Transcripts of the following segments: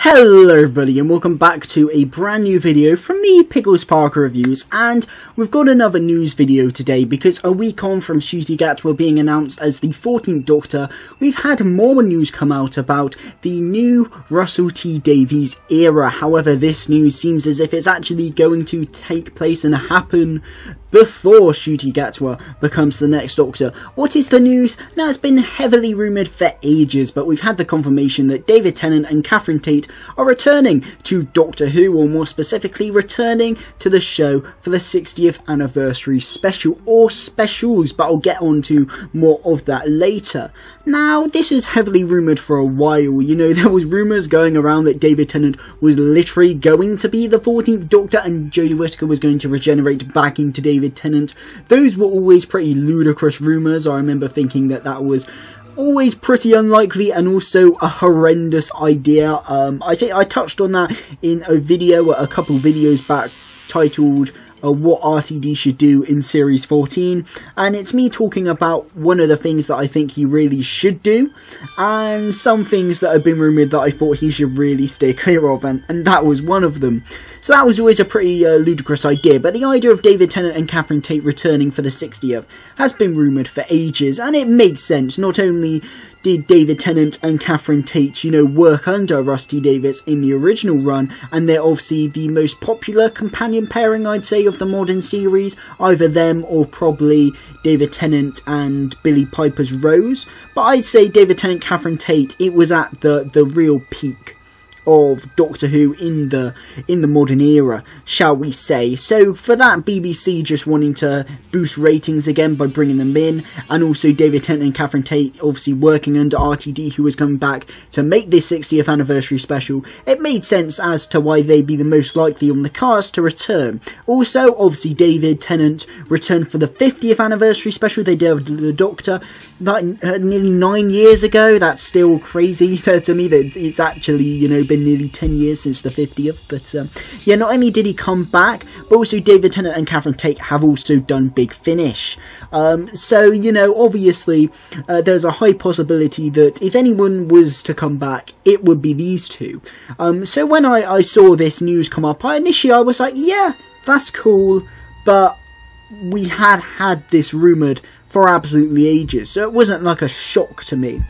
Hello everybody and welcome back to a brand new video from me, Pickles Parker Reviews, and we've got another news video today because a week on from Ncuti Gatwa being announced as the 14th Doctor, we've had more news come out about the new Russell T Davies era. However, this news seems as if it's actually going to take place and happen before Ncuti Gatwa becomes the next Doctor. What is the news? Now, it's been heavily rumoured for ages, but we've had the confirmation that David Tennant and Catherine Tate are returning to Doctor Who, or more specifically returning to the show for the 60th anniversary special, or specials, but I'll get on to more of that later. Now, this is heavily rumoured for a while. You know, there was rumours going around that David Tennant was literally going to be the 14th Doctor and Jodie Whittaker was going to regenerate back into David Tennant. Those were always pretty ludicrous rumours. I remember thinking that that was always pretty unlikely and also a horrendous idea. I think I touched on that in a video a couple videos back titled what RTD should do in series 14, and it's me talking about one of the things that I think he really should do and some things that have been rumoured that I thought he should really stay clear of, and that was one of them. So that was always a pretty ludicrous idea, but the idea of David Tennant and Catherine Tate returning for the 60th has been rumoured for ages, and it makes sense. Not only did David Tennant and Catherine Tate, you know, work under Russ T Davies in the original run, and they're obviously the most popular companion pairing, I'd say, of the modern series, either them or probably David Tennant and Billie Piper's Rose, but I'd say David Tennant, Catherine Tate, it was at the real peak of Doctor Who in the modern era, shall we say. So for that, BBC just wanting to boost ratings again by bringing them in, and also David Tennant and Catherine Tate obviously working under RTD, who was coming back to make this 60th anniversary special, it made sense as to why they'd be the most likely on the cast to return. Also, obviously David Tennant returned for the 50th anniversary special they did with the Doctor nearly 9 years ago. That's still crazy to me that it's actually, you know, been nearly 10 years since the 50th, but yeah, not only did he come back, but also David Tennant and Catherine Tate have also done Big Finish. So, you know, obviously there's a high possibility that if anyone was to come back, it would be these two. So when I saw this news come up, initially I was like, yeah, that's cool, but we had this rumoured for absolutely ages, so it wasn't like a shock to me,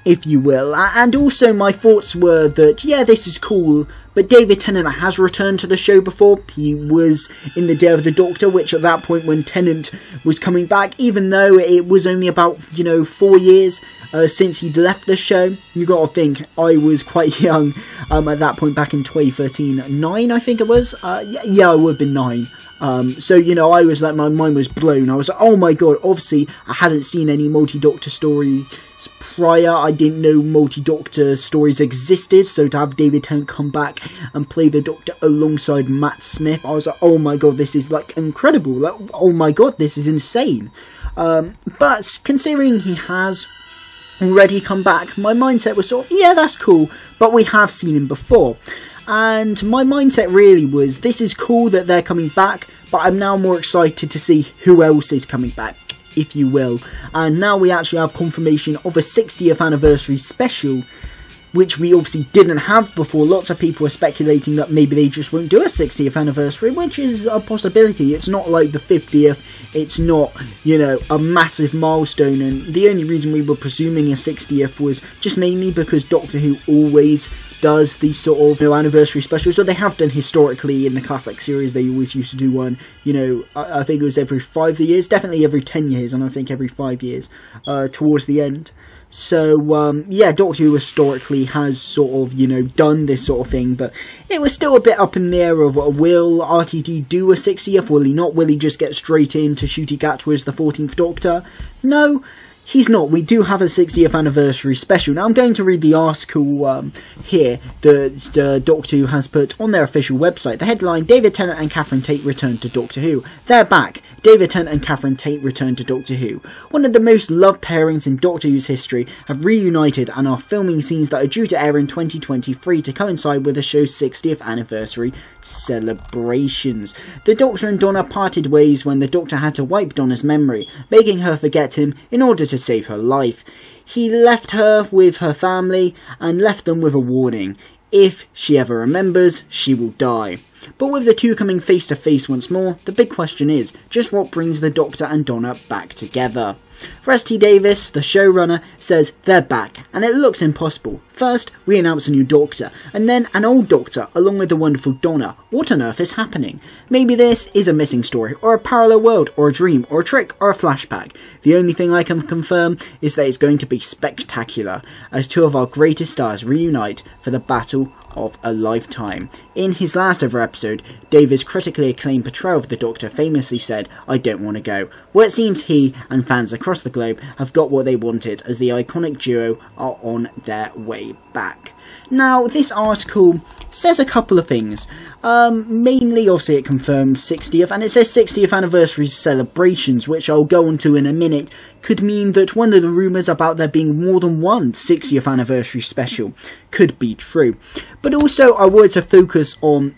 if you will. And also my thoughts were that, yeah, this is cool, but David Tennant has returned to the show before. He was in the Day of the Doctor, which at that point when Tennant was coming back, even though it was only about, you know, 4 years since he'd left the show, you gotta think, I was quite young at that point back in 2013, 9 I think it was, yeah, I would have been 9. So, you know, I was like, my mind was blown. I was like, oh my god, obviously I hadn't seen any multi-Doctor stories prior. I didn't know multi-Doctor stories existed, so to have David Tennant come back and play the Doctor alongside Matt Smith, I was like, oh my god, this is like incredible. Like, oh my god, this is insane. But considering he has already come back, my mindset was sort of, yeah, that's cool, but we have seen him before. And my mindset really was, this is cool that they're coming back, but I'm now more excited to see who else is coming back, if you will. And now we actually have confirmation of a 60th anniversary special, which we obviously didn't have before. Lots of people are speculating that maybe they just won't do a 60th anniversary, which is a possibility. It's not like the 50th, it's not, you know, a massive milestone, and the only reason we were presuming a 60th was just mainly because Doctor Who always does these sort of, you know, anniversary specials. So they have done historically in the classic series. They always used to do one, you know, I think it was every 5 years, definitely every 10 years, and I think every 5 years towards the end. So, yeah, Doctor Who historically has sort of, you know, done this sort of thing, but it was still a bit up in the air of, will RTD do a 60th, will he not? Will he just get straight into Ncuti Gatwa as the 14th Doctor? No, he's not. We do have a 60th anniversary special. Now I'm going to read the article here that Doctor Who has put on their official website. The headline: David Tennant and Catherine Tate return to Doctor Who. They're back. David Tennant and Catherine Tate return to Doctor Who. One of the most loved pairings in Doctor Who's history have reunited and are filming scenes that are due to air in 2023 to coincide with the show's 60th anniversary celebrations. The Doctor and Donna parted ways when the Doctor had to wipe Donna's memory, making her forget him in order to save her life. He left her with her family and left them with a warning: if she ever remembers, she will die. But with the two coming face to face once more, the big question is just what brings the Doctor and Donna back together. Russ T. Davies, the showrunner, says they're back, and it looks impossible. First, we announce a new Doctor, and then an old Doctor, along with the wonderful Donna. What on earth is happening? Maybe this is a missing story, or a parallel world, or a dream, or a trick, or a flashback. The only thing I can confirm is that it's going to be spectacular, as two of our greatest stars reunite for the battle of a lifetime. In his last ever episode, Davies' critically acclaimed portrayal of the Doctor famously said, "I don't want to go." Well, it seems he and fans across the globe have got what they wanted, as the iconic duo are on their way back. Now, this article says a couple of things. Mainly, obviously, it confirms 60th, and it says 60th anniversary celebrations, which I'll go on to in a minute, could mean that one of the rumours about there being more than one 60th anniversary special could be true. But also, I wanted to focus on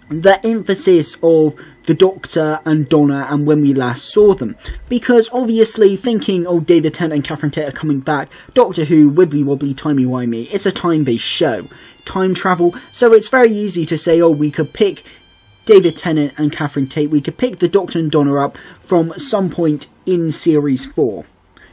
the emphasis of the Doctor and Donna and when we last saw them, because obviously thinking, oh, David Tennant and Catherine Tate are coming back, Doctor Who, wibbly wobbly, timey wimey, it's a time-based show, time travel, so it's very easy to say, oh, we could pick David Tennant and Catherine Tate, we could pick the Doctor and Donna up from some point in Series 4.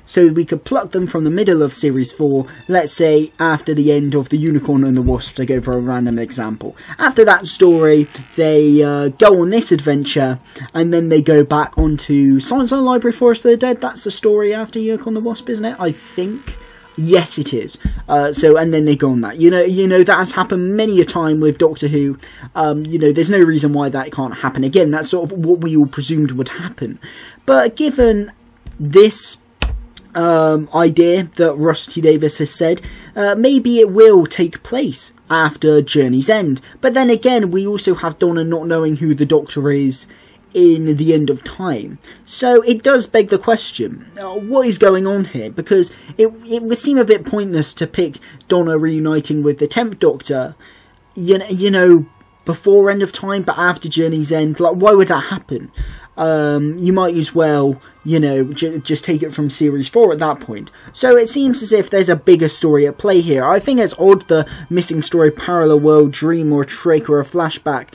So we could pluck them from the middle of Series 4, let's say after the end of The Unicorn and the Wasp, to go for a random example. After that story, they go on this adventure, and then they go back onto Science Line Library Forest of the Dead. That's the story after Unicorn and the Wasp, isn't it? I think. Yes, it is. And then they go on that. You know that has happened many a time with Doctor Who. There's no reason why that can't happen again. That's sort of what we all presumed would happen. But given this idea that Russ T. Davies has said, maybe it will take place after Journey's End. But then again, we also have Donna not knowing who the Doctor is in the end of time. So it does beg the question, what is going on here? Because it would seem a bit pointless to pick Donna reuniting with the 10th Doctor, you know, before End of Time, but after Journey's End. Like, why would that happen? You might as well, just take it from Series 4 at that point. So it seems as if there's a bigger story at play here. I think it's odd the missing story, parallel world, dream, or trick, or a flashback,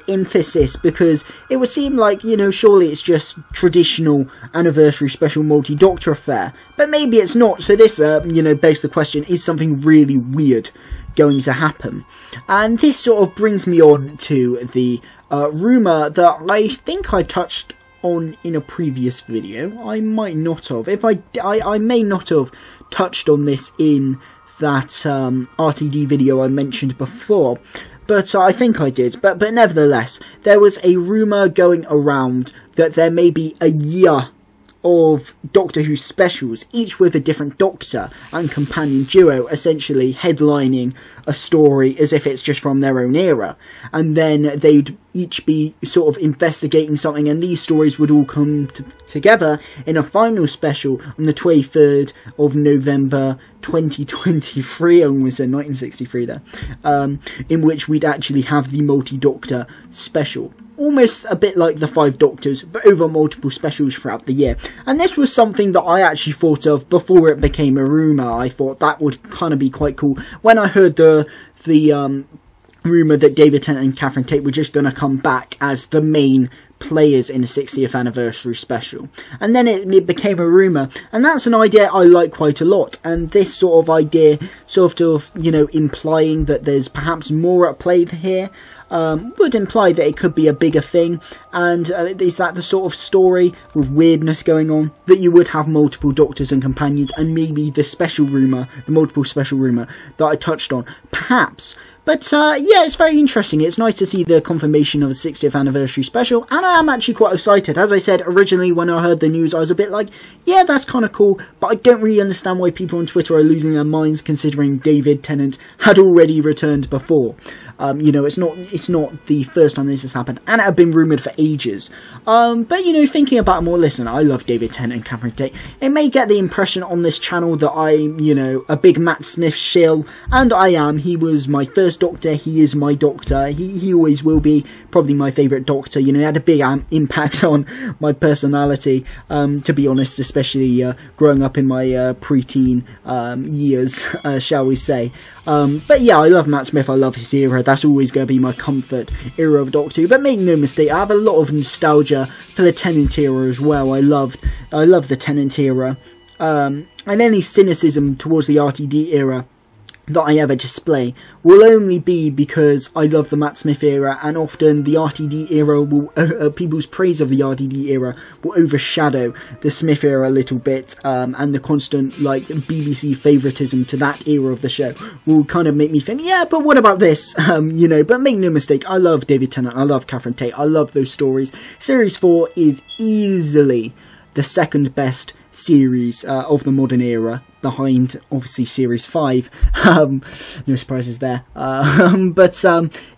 emphasis, because it would seem like, surely it's just traditional anniversary special multi-Doctor affair. But maybe it's not, so this, begs the question, is something really weird going to happen? And this sort of brings me on to the rumour that I think I touched on in a previous video. I might not have. I may not have touched on this in that RTD video I mentioned before, but I think I did. But nevertheless, there was a rumour going around that there may be a year of Doctor Who specials, each with a different Doctor and companion duo, essentially headlining a story as if it's just from their own era. And then they'd each be sort of investigating something, and these stories would all come together in a final special on the 23rd of November 2023, I almost said 1963 there, in which we'd actually have the multi-Doctor special. Almost a bit like the 5 Doctors, but over multiple specials throughout the year. And this was something that I actually thought of before it became a rumour. I thought that would kind of be quite cool. When I heard the rumour that David Tennant and Catherine Tate were just going to come back as the main players in a 60th anniversary special. And then it became a rumour, and that's an idea I like quite a lot. And this sort of idea, sort of, implying that there's perhaps more at play here, would imply that it could be a bigger thing. And is that the sort of story with weirdness going on, that you would have multiple Doctors and companions, and maybe the special rumour, the multiple special rumour that I touched on, perhaps. But yeah, it's very interesting. It's nice to see the confirmation of a 60th anniversary special, and I am actually quite excited. As I said originally when I heard the news, I was a bit like, yeah, that's kind of cool, but I don't really understand why people on Twitter are losing their minds, considering David Tennant had already returned before. You know, it's not the first time this has happened, and it had been rumoured for ages. But, you know, thinking about it more, listen, I love David Tennant and Catherine Tate. It may get the impression on this channel that I'm, you know, a big Matt Smith shill, and I am. He was my first Doctor, he is my Doctor, he always will be probably my favourite Doctor. You know, he had a big impact on my personality, to be honest, especially growing up in my preteen years, shall we say. But yeah, I love Matt Smith, I love his era, that's always going to be my comfort era of Doctor Who. But make no mistake, I have a lot of nostalgia for the Tennant era as well. I love the Tennant era, and any cynicism towards the RTD era that I ever display will only be because I love the Matt Smith era, and often the RTD era will, people's praise of the RTD era will overshadow the Smith era a little bit, and the constant, like, BBC favouritism to that era of the show will kind of make me think, yeah, but what about this? You know, but make no mistake, I love David Tennant, I love Catherine Tate, I love those stories. Series 4 is easily the second best series of the modern era, behind obviously series 5. No surprises there. But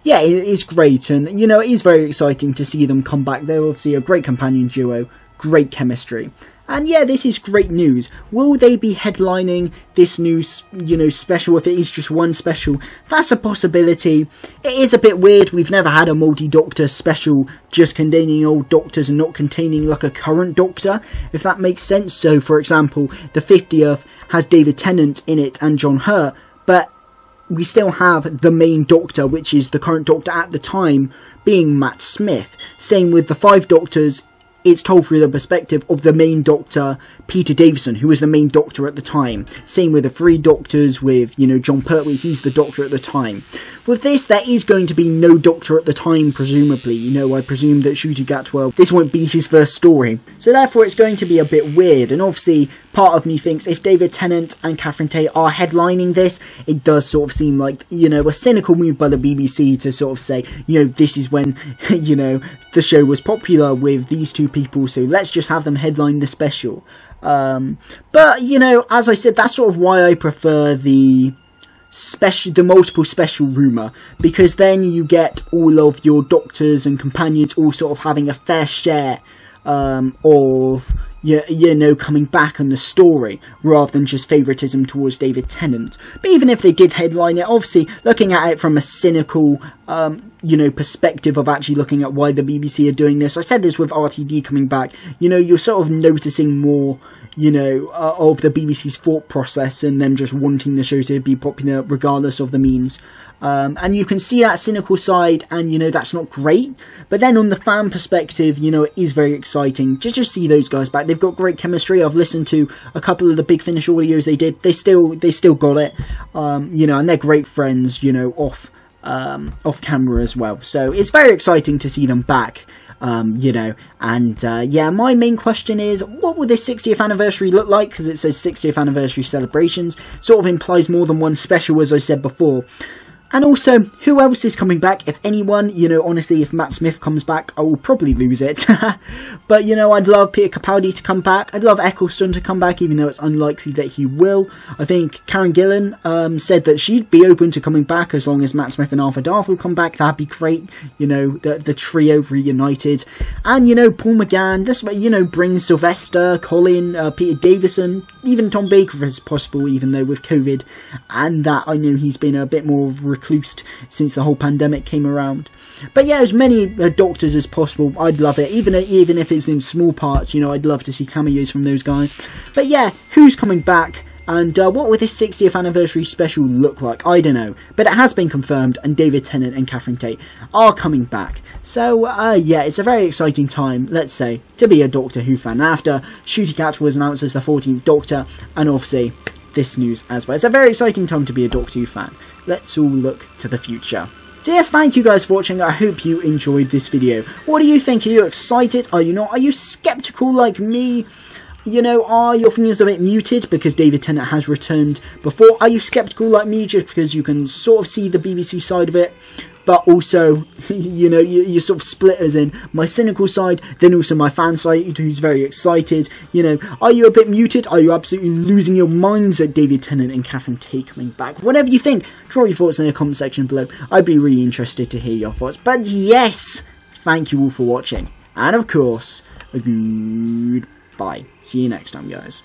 yeah, it is great, and you know, it is very exciting to see them come back. They're obviously a great companion duo, great chemistry. And yeah, this is great news. Will they be headlining this new, you know, special? If it is just one special, that's a possibility. It is a bit weird. We've never had a multi-Doctor special just containing old Doctors and not containing like a current Doctor, if that makes sense. So, for example, the 50th has David Tennant in it and John Hurt, but we still have the main Doctor, which is the current Doctor at the time, being Matt Smith. Same with the 5 Doctors. It's told through the perspective of the main Doctor, Peter Davison, who was the main Doctor at the time. Same with the 3 Doctors with, you know, John Pertwee, he's the Doctor at the time. With this, there is going to be no Doctor at the time, presumably. You know, I presume that Ncuti Gatwa, this won't be his first story. So therefore, it's going to be a bit weird. And obviously, part of me thinks if David Tennant and Catherine Tate are headlining this, it does sort of seem like, you know, a cynical move by the BBC to sort of say, you know, this is when, you know, the show was popular with these two people, so let's just have them headline the special. But, you know, as I said, that's sort of why I prefer the multiple special rumour, because then you get all of your Doctors and companions all sort of having a fair share of, you know, coming back on the story, rather than just favouritism towards David Tennant. But even if they did headline it, obviously, looking at it from a cynical, you know, perspective of actually looking at why the BBC are doing this, I said this with RTD coming back, you know, you're sort of noticing more, you know, of the BBC's thought process and them just wanting the show to be popular regardless of the means. And you can see that cynical side, and you know, that's not great. But then on the fan perspective, you know, it is very exciting to just see those guys back. They've got great chemistry. I've listened to a couple of the Big Finish audios they did. They still got it. You know, and they're great friends, you know, off camera as well. So it's very exciting to see them back. You know, and yeah, my main question is, what will this 60th anniversary look like? Because it says 60th anniversary celebrations, sort of implies more than one special, as I said before. And also, who else is coming back? If anyone, you know, honestly, if Matt Smith comes back, I will probably lose it. But, you know, I'd love Peter Capaldi to come back. I'd love Eccleston to come back, even though it's unlikely that he will. I think Karen Gillan said that she'd be open to coming back as long as Matt Smith and Arthur Darth will come back. That'd be great. You know, the trio reunited. And, you know, Paul McGann, this, you know, bring Sylvester, Colin, Peter Davison, even Tom Baker if possible, even though with COVID and that, I know he's been a bit more reclused since the whole pandemic came around. But yeah, as many Doctors as possible, I'd love it. Even if it's in small parts, you know, I'd love to see cameos from those guys. But yeah, who's coming back? And what will this 60th anniversary special look like? I don't know. But it has been confirmed, and David Tennant and Catherine Tate are coming back. So, yeah, it's a very exciting time, let's say, to be a Doctor Who fan. After Ncuti Gatwa was announced as the 14th Doctor, and obviously this news as well. It's a very exciting time to be a Doctor Who fan. Let's all look to the future. So yes, thank you guys for watching. I hope you enjoyed this video. What do you think? Are you excited? Are you not? Are you skeptical like me? You know, are your fingers a bit muted because David Tennant has returned before? Are you skeptical like me just because you can sort of see the BBC side of it? But also, you know, you sort of split as in my cynical side, then also my fan side who's very excited. You know, are you a bit muted? Are you absolutely losing your minds at David Tennant and Catherine Tate coming back? Whatever you think, drop your thoughts in the comment section below. I'd be really interested to hear your thoughts. But yes, thank you all for watching. And of course, a goodbye. See you next time, guys.